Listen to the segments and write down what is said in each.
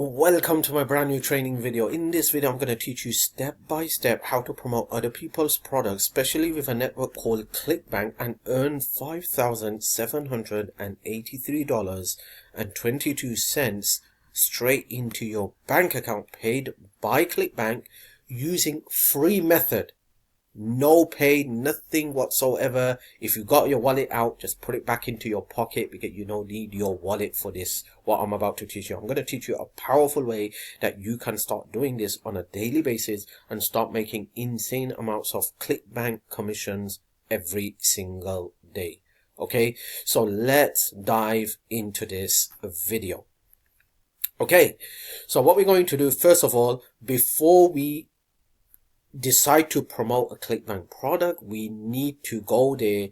Welcome to my brand new training video. In this video, I'm going to teach you step by step how to promote other people's products, especially with a network called Clickbank, and earn $5,783.22 straight into your bank account paid by Clickbank using free method. No pay, nothing whatsoever. If you got your wallet out, just put it back into your pocket because you don't need your wallet for this, what I'm about to teach you. I'm going to teach you a powerful way that you can start doing this on a daily basis and start making insane amounts of Clickbank commissions every single day. Okay, so let's dive into this video. Okay, so what we're going to do, first of all, before we decide to promote a Clickbank product, we need to go there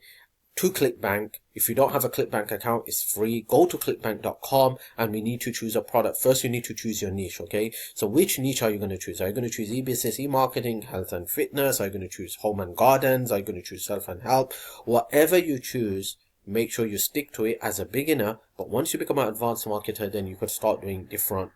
to Clickbank. If you don't have a Clickbank account, it's free. Go to clickbank.com and we need to choose a product. First, you need to choose your niche, okay? So which niche are you going to choose? Are you going to choose e-business, e-marketing, health and fitness? Are you going to choose home and gardens? Are you going to choose self and help? Whatever you choose, make sure you stick to it as a beginner. But once you become an advanced marketer, then you could start doing different,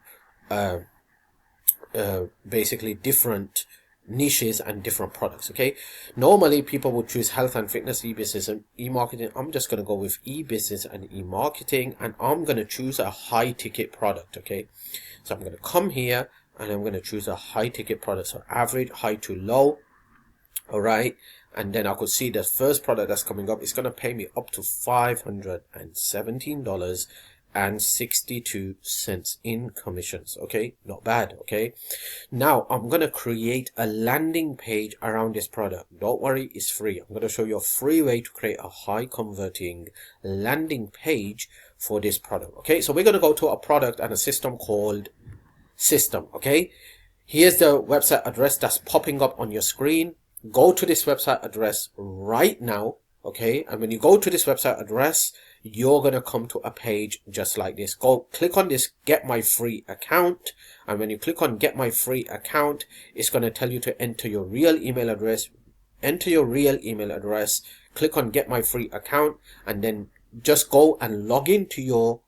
basically different niches and different products. Okay, normally people would choose health and fitness, e-business and e-marketing. I'm just going to go with e-business and e-marketing, and I'm going to choose a high ticket product. Okay, so I'm going to come here and I'm going to choose a high ticket product, so average, high to low. All right, and then I could see the first product that's coming up is going to pay me up to $517.62 in commissions. Okay, not bad. Okay, now I'm going to create a landing page around this product. Don't worry, it's free. I'm going to show you a free way to create a high converting landing page for this product. Okay, so we're going to go to a product and a system called System. Okay, here's the website address that's popping up on your screen. Go to this website address right now. Okay, and when you go to this website address, you're going to come to a page just like this. Go click on this get my free account, and when you click on get my free account, it's going to tell you to enter your real email address. Enter your real email address, click on get my free account, and then just go and log into your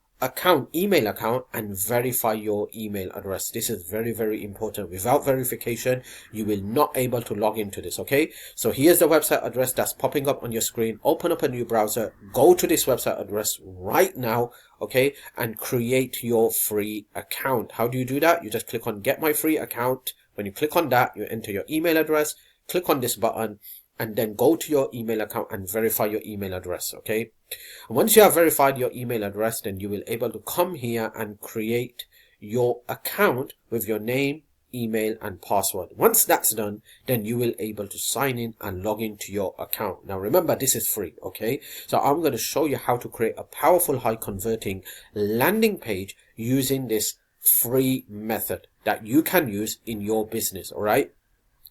email account, and verify your email address. This is very, very important. Without verification, you will not able to log into this. Okay, so here's the website address that's popping up on your screen. Open up a new browser, go to this website address right now, okay, and create your free account. How do you do that? You just click on get my free account. When you click on that, you enter your email address, click on this button, and then go to your email account and verify your email address. Okay, and once you have verified your email address, then you will able to come here and create your account with your name, email and password. Once that's done, then you will able to sign in and log into your account. Now remember, this is free. Okay, so I'm going to show you how to create a powerful high converting landing page using this free method that you can use in your business. All right,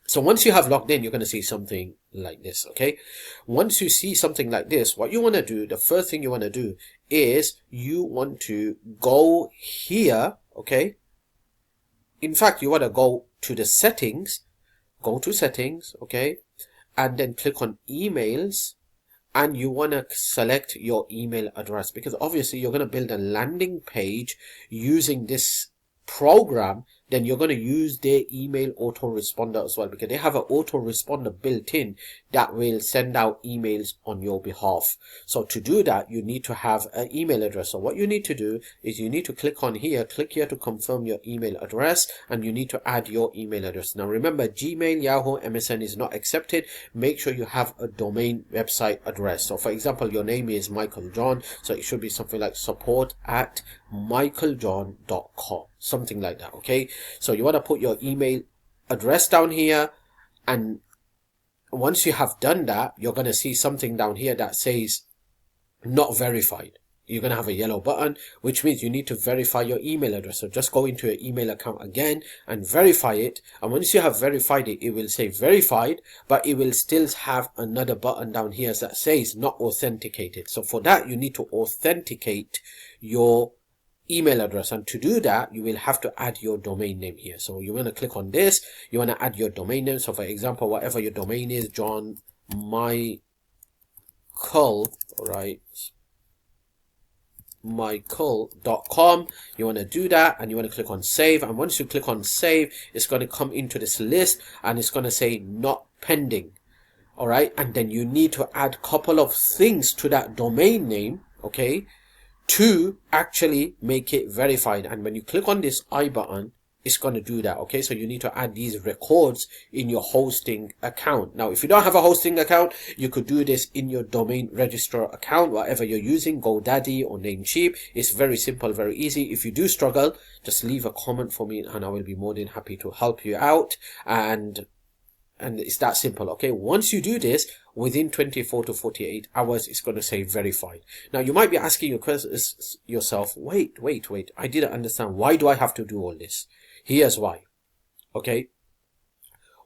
so once you have logged in, you're going to see something like this. Okay, once you see something like this, what you want to do, the first thing you want to do is you want to go here. Okay, in fact, you want to go to the settings, go to settings. Okay, and then click on emails, and you want to select your email address, because obviously you're going to build a landing page using this program. Then you're going to use their email autoresponder as well, because they have an autoresponder built in that will send out emails on your behalf. So to do that, you need to have an email address. So what you need to do is you need to click on here, click here to confirm your email address, and you need to add your email address. Now remember, Gmail, Yahoo, MSN is not accepted. Make sure you have a domain website address. So for example, your name is Michael John, so it should be something like support@michaeljohn.com, something like that. Okay, so you want to put your email address down here, and once you have done that, you're going to see something down here that says not verified. You're going to have a yellow button, which means you need to verify your email address. So just go into your email account again and verify it. And once you have verified it, it will say verified, but it will still have another button down here that says not authenticated. So for that, you need to authenticate your email address, and to do that, you will have to add your domain name here. So you want to click on this, you want to add your domain name. So for example, whatever your domain is, John Michael, all right, michael.com. You want to do that, and you want to click on save, and once you click on save, it's going to come into this list and it's going to say not pending. All right, and then you need to add a couple of things to that domain name, okay, to actually make it verified. And when you click on this I button, it's going to do that. Okay, so you need to add these records in your hosting account. Now, if you don't have a hosting account, you could do this in your domain registrar account, whatever you're using, GoDaddy or Namecheap. It's very simple, very easy. If you do struggle, just leave a comment for me and I will be more than happy to help you out. And it's that simple. Okay, once you do this, within 24 to 48 hours, it's going to say verified. Now, you might be asking yourself, wait, I didn't understand. Why do I have to do all this? Here's why. Okay,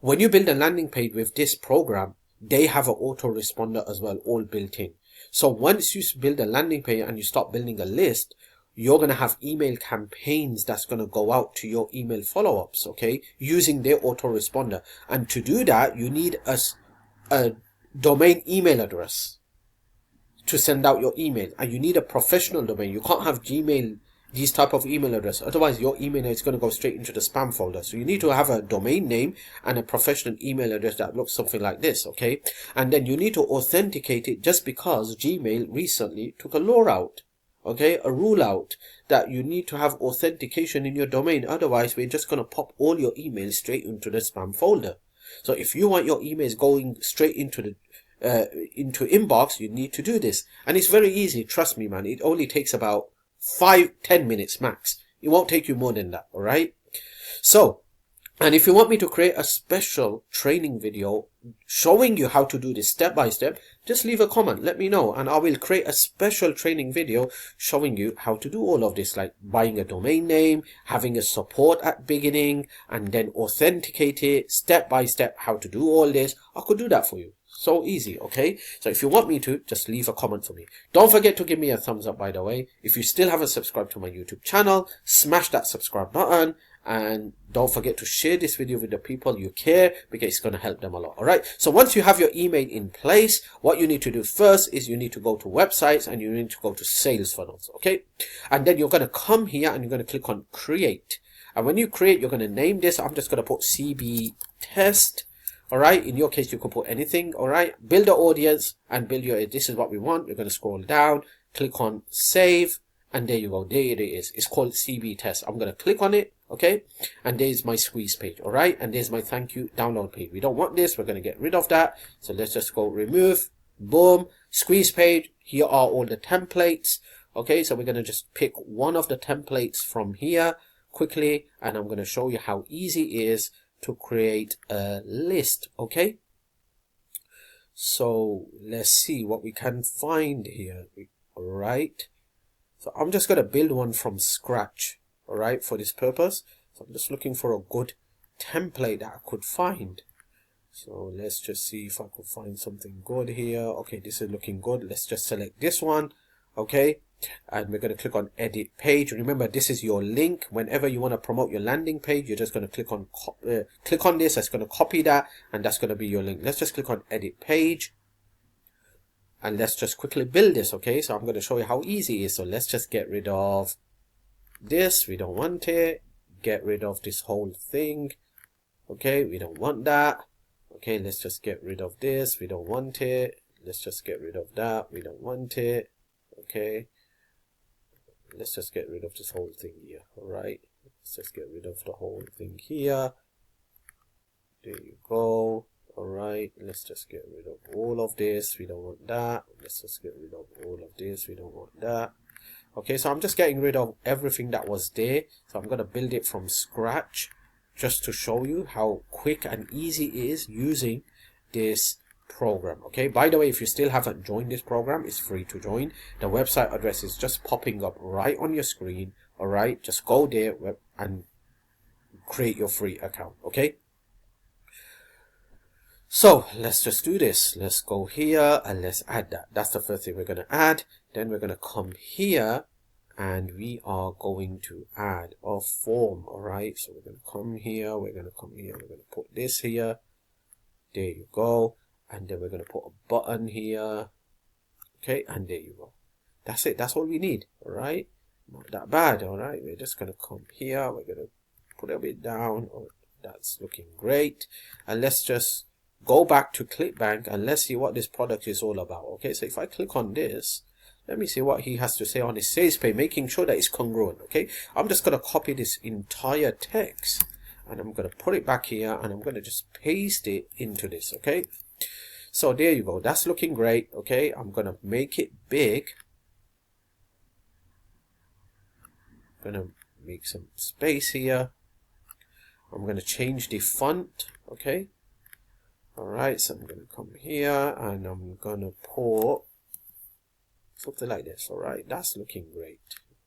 when you build a landing page with this program, they have an autoresponder as well, all built in. So once you build a landing page and you start building a list, you're going to have email campaigns that's going to go out to your email follow-ups, okay, using their autoresponder. And to do that, you need a domain email address to send out your email. And you need a professional domain. You can't have Gmail, these type of email address. Otherwise, your email is going to go straight into the spam folder. So you need to have a domain name and a professional email address that looks something like this, okay? And then you need to authenticate it, just because Gmail recently took a law out. Okay, a rule out that you need to have authentication in your domain. Otherwise, we're just going to pop all your emails straight into the spam folder. So if you want your emails going straight into the inbox, you need to do this. And it's very easy. Trust me, man. It only takes about 5-10 minutes max. It won't take you more than that. All right. So, and if you want me to create a special training video showing you how to do this step by step, just leave a comment, let me know, and I will create a special training video showing you how to do all of this, like buying a domain name, having a support at beginning, and then authenticate it step by step, how to do all this. I could do that for you. So easy, okay? So if you want me to, just leave a comment for me. Don't forget to give me a thumbs up, by the way. If you still haven't subscribed to my YouTube channel, smash that subscribe button. And don't forget to share this video with the people you care, because it's going to help them a lot. All right. So once you have your email in place, what you need to do first is you need to go to websites and you need to go to sales funnels. Okay. And then you're going to come here and you're going to click on create. And when you create, you're going to name this. I'm just going to put CB test. All right. In your case, you can put anything. All right. Build an audience and build your, this is what we want. You're going to scroll down, click on save. And there you go. There it is. It's called CB test. I'm going to click on it. Okay, and there's my squeeze page. All right, and there's my thank you download page. We don't want this. We're going to get rid of that. So let's just go remove. Boom, squeeze page. Here are all the templates. Okay, so we're going to just pick one of the templates from here quickly, and I'm going to show you how easy it is to create a list. Okay, so let's see what we can find here. All right, so I'm just going to build one from scratch. All right, for this purpose. So I'm just looking for a good template that I could find. So let's just see if I could find something good here. Okay, this is looking good. Let's just select this one. Okay, and we're going to click on edit page. Remember, this is your link. Whenever you want to promote your landing page, you're just going to click on this. That's going to copy that, and that's going to be your link. Let's just click on edit page. And let's just quickly build this. Okay, so I'm going to show you how easy it is. So let's just get rid of this. We don't want it. Get rid of this whole thing. Okay, we don't want that. Okay, let's just get rid of this. We don't want it. Let's just get rid of that. We don't want it. Okay, let's just get rid of this whole thing here. All right, let's just get rid of the whole thing here. There you go. All right, let's just get rid of all of this. We don't want that. Let's just get rid of all of this. We don't want that. Okay, so I'm just getting rid of everything that was there. So I'm going to build it from scratch just to show you how quick and easy it is using this program. Okay, by the way, if you still haven't joined this program, it's free to join. The website address is just popping up right on your screen. All right, just go there and create your free account. Okay, so let's just do this. Let's go here and let's add that. That's the first thing we're going to add. Then we're going to come here and we are going to add a form. All right, so we're going to come here. We're going to come here. We're going to put this here. There you go. And then we're going to put a button here. Okay, and there you go. That's it. That's all we need. All right. Not that bad. All right. We're just going to come here. We're going to put it a bit down. Oh, that's looking great. And let's just go back to Clickbank and let's see what this product is all about. Okay. So if I click on this, let me see what he has to say on his sales page, making sure that it's congruent. Okay. I'm just going to copy this entire text and I'm going to put it back here and I'm going to just paste it into this. Okay. So there you go. That's looking great. Okay. I'm going to make it big. I'm going to make some space here. I'm going to change the font. Okay. All right. So I'm going to come here and I'm going to put something like this. All right. That's looking great.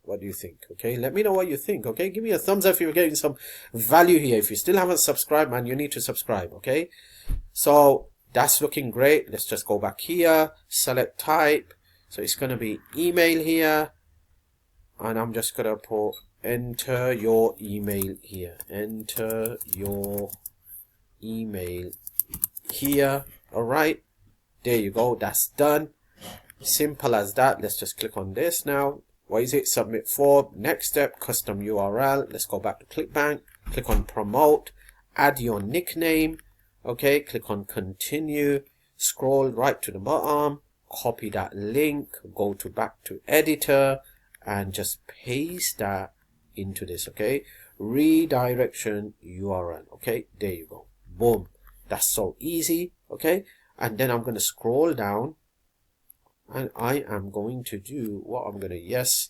What do you think? Okay. Let me know what you think. Okay. Give me a thumbs up if you're getting some value here. If you still haven't subscribed, man, you need to subscribe. Okay. So that's looking great. Let's just go back here, select type. So it's going to be email here. And I'm just going to put enter your email here. Enter your email here. All right. There you go. That's done. Simple as that. Let's just click on this now. What is it? Submit form. Next step, custom URL. Let's go back to Clickbank. Click on promote. Add your nickname. Okay. Click on continue. Scroll right to the bottom. Copy that link. Go to back to editor. And just paste that into this. Okay. Redirection URL. Okay. There you go. Boom. That's so easy. Okay. And then I'm going to scroll down. And I am going to do what I'm going to, yes,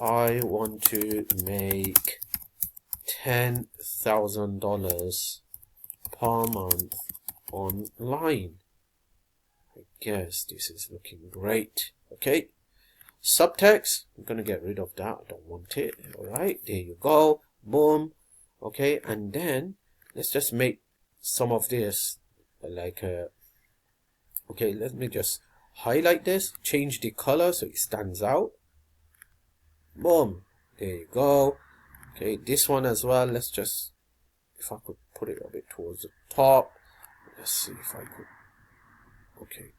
I want to make $10,000 per month online. I guess this is looking great. Okay. Subtext, I'm going to get rid of that. I don't want it. All right. There you go. Boom. Okay. And then let's just make some of this like a, okay, let me just highlight this, change the color so it stands out. Boom. There you go. Okay, this one as well. Let's just, if I could put it a bit towards the top. Let's see if I could. Okay.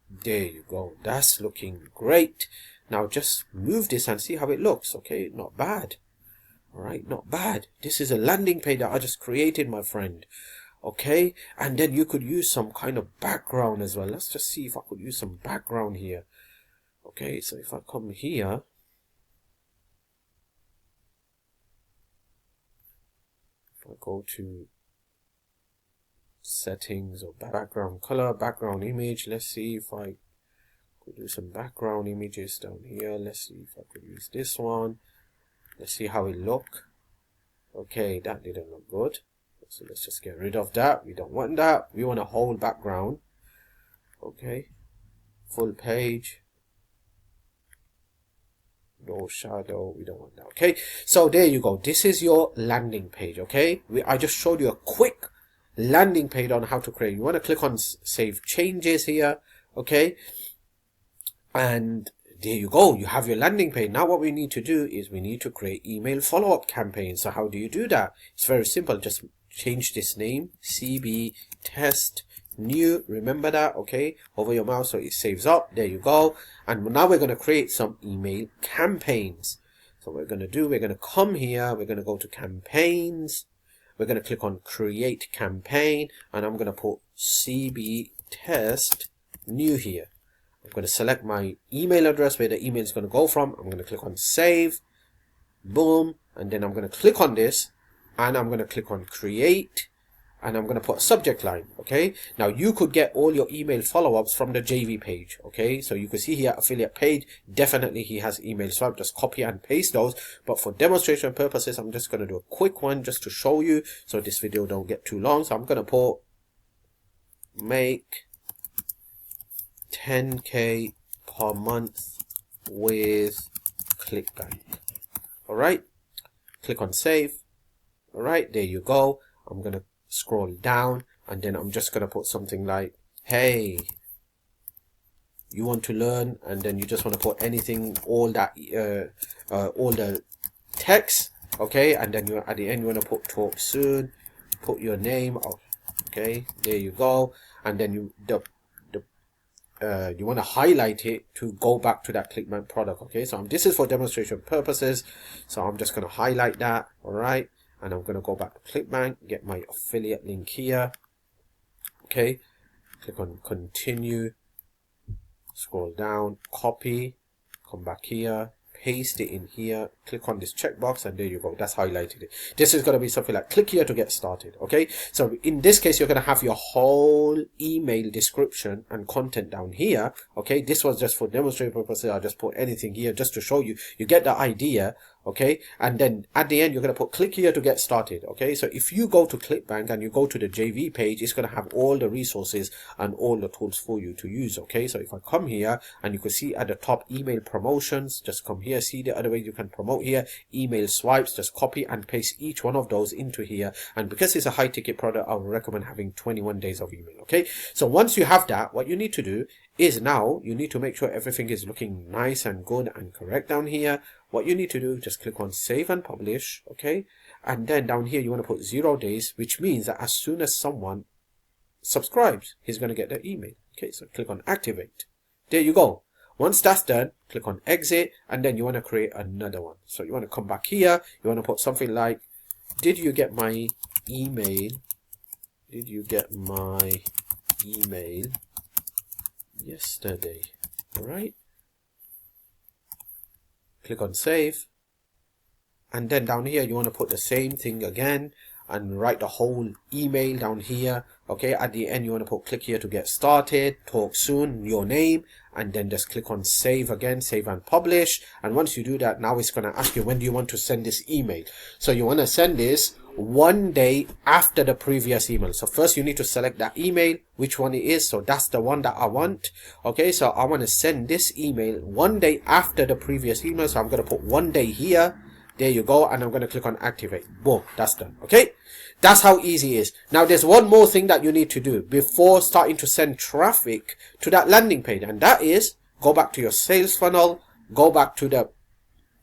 There you go. That's looking great. Now just move this and see how it looks. Okay, not bad. All right, not bad. This is a landing page that I just created, my friend. Okay, and then you could use some kind of background as well. Let's just see if I could use some background here. Okay, so if I come here, if I go to settings or background color, background image, let's see if I could do some background images down here. Let's see if I could use this one. Let's see how it look. Okay, that didn't look good. So let's just get rid of that. We don't want that. We want a whole background. Okay. Full page. No shadow. We don't want that. Okay. So there you go. This is your landing page. Okay. I just showed you a quick landing page on how to create. You want to click on save changes here. Okay. And there you go. You have your landing page. Now what we need to do is we need to create email follow-up campaigns. So how do you do that? It's very simple. Just change this name, CB test new. Remember that. Okay. Hover your mouse so it saves up. There you go. And now we're going to create some email campaigns. So what we're going to do, we're going to come here. We're going to go to campaigns. We're going to click on create campaign. And I'm going to put CB test new here. I'm going to select my email address where the email is going to go from. I'm going to click on save. Boom. And then I'm going to click on this and I'm going to click on create and I'm going to put a subject line. Okay. Now you could get all your email follow-ups from the JV page. Okay. So you can see here affiliate page. Definitely he has email. So I'm just copy and paste those. But for demonstration purposes, I'm just going to do a quick one just to show you. So this video don't get too long. So I'm going to put make 10K per month with Clickbank. All right. Click on save. All right. There you go. I'm going to scroll down and then I'm just going to put something like, hey, you want to learn, and then you just want to put anything, all the text. Okay. And then you at the end, you want to put talk soon, put your name. Okay. There you go. And then you want to highlight it to go back to that Clickbank product. Okay, so this is for demonstration purposes, so I'm just going to highlight that. All right, and I'm going to go back to Clickbank, get my affiliate link here. Okay, click on continue, scroll down, copy, come back here, paste it in here, click on this checkbox, and there you go, that's highlighted it. This is going to be something like click here to get started. Okay, so in this case you're going to have your whole email description and content down here. Okay, this was just for demonstration purposes. I just put anything here just to show you, you get the idea. Okay, and then at the end you're going to put click here to get started. Okay, so if you go to Clickbank and you go to the JV page, it's going to have all the resources and all the tools for you to use. Okay, so if I come here and you can see at the top email promotions, just come here, see the other way you can promote here, email swipes, just copy and paste each one of those into here. And because it's a high ticket product, I would recommend having 21 days of email. Okay, so once you have that, what you need to do is now you need to make sure everything is looking nice and good and correct down here. What you need to do, just click on save and publish. Okay, and then down here you want to put 0 days, which means that as soon as someone subscribes, he's going to get the email. Okay, so click on activate. There you go. Once that's done, click on exit, and then you want to create another one. So you want to come back here, you want to put something like, did you get my email? Did you get my email yesterday? All right, click on save, and then down here you want to put the same thing again and write the whole email down here. Okay, at the end you want to put click here to get started, talk soon, your name, and then just click on save again, save and publish. And once you do that, now it's going to ask you, when do you want to send this email? So you want to send this 1 day after the previous email. So first you need to select that email, which one it is. So that's the one that I want. Okay, so I want to send this email 1 day after the previous email. So I'm going to put 1 day here. There you go, and I'm going to click on activate. Boom, that's done. Okay, that's how easy it is. Now there's one more thing that you need to do before starting to send traffic to that landing page, and that is go back to your sales funnel, go back to the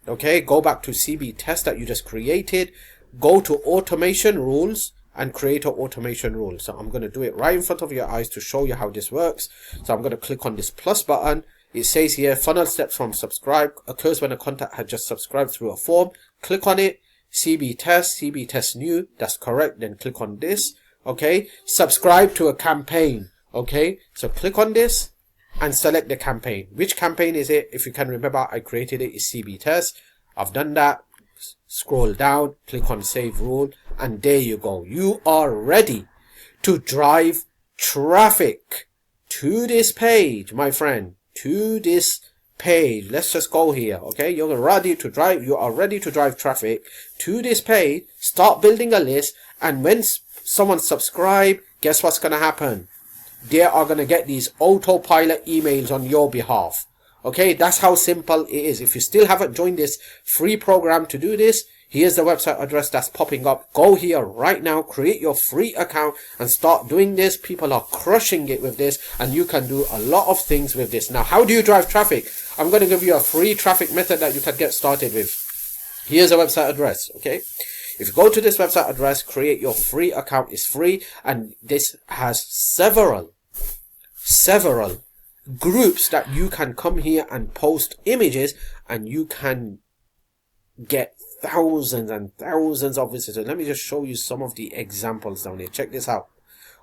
go back to CB test that you just created, go to automation rules and create an automation rule. So I'm going to do it right in front of your eyes to show you how this works. So I'm going to click on this plus button. It says here, funnel steps from subscribe occurs when a contact had just subscribed through a form. Click on it, CB test new, that's correct. Then click on this. Okay, subscribe to a campaign. Okay, so click on this and select the campaign. Which campaign is it? If you can remember, I created it, is CB test. I've done that. Scroll down, click on save rule, and there you go. You are ready to drive traffic to this page, my friend. To this page. Let's just go here. Okay, you are ready to drive traffic to this page. Start building a list, and when someone subscribe, guess what's going to happen? They are going to get these autopilot emails on your behalf. Okay, that's how simple it is. If you still haven't joined this free program to do this, here's the website address that's popping up. Go here right now, create your free account and start doing this. People are crushing it with this, and you can do a lot of things with this. Now, how do you drive traffic? I'm going to give you a free traffic method that you can get started with. Here's a website address. Okay, if you go to this website address, create your free account. It's free, and this has several groups that you can come here and post images, and you can get thousands and thousands of visitors. Let me just show you some of the examples down here. Check this out.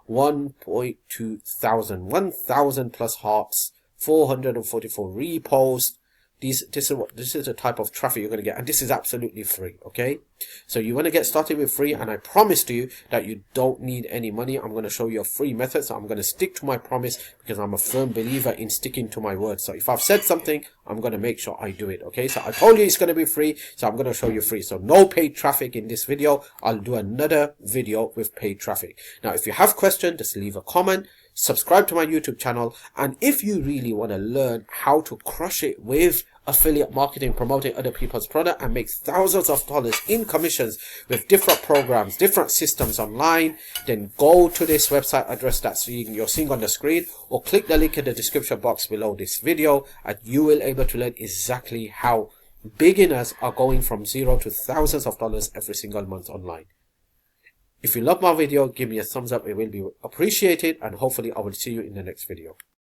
1.2 thousand, 1,000 plus hearts, 444 reposts. This is the type of traffic you're going to get, and this is absolutely free. Okay, so you want to get started with free, and I promised you that you don't need any money. I'm going to show you a free method, so I'm going to stick to my promise because I'm a firm believer in sticking to my word. So if I've said something, I'm going to make sure I do it. Okay, so I told you it's going to be free, so I'm going to show you free. So no paid traffic in this video. I'll do another video with paid traffic. Now, if you have questions, just leave a comment. Subscribe to my YouTube channel, and if you really want to learn how to crush it with affiliate marketing, promoting other people's product and make thousands of dollars in commissions with different programs, different systems online, then go to this website address that you're seeing on the screen, or click the link in the description box below this video, and you will be able to learn exactly how beginners are going from zero to thousands of dollars every single month online. If you love my video, give me a thumbs up. It will be appreciated, and hopefully I will see you in the next video.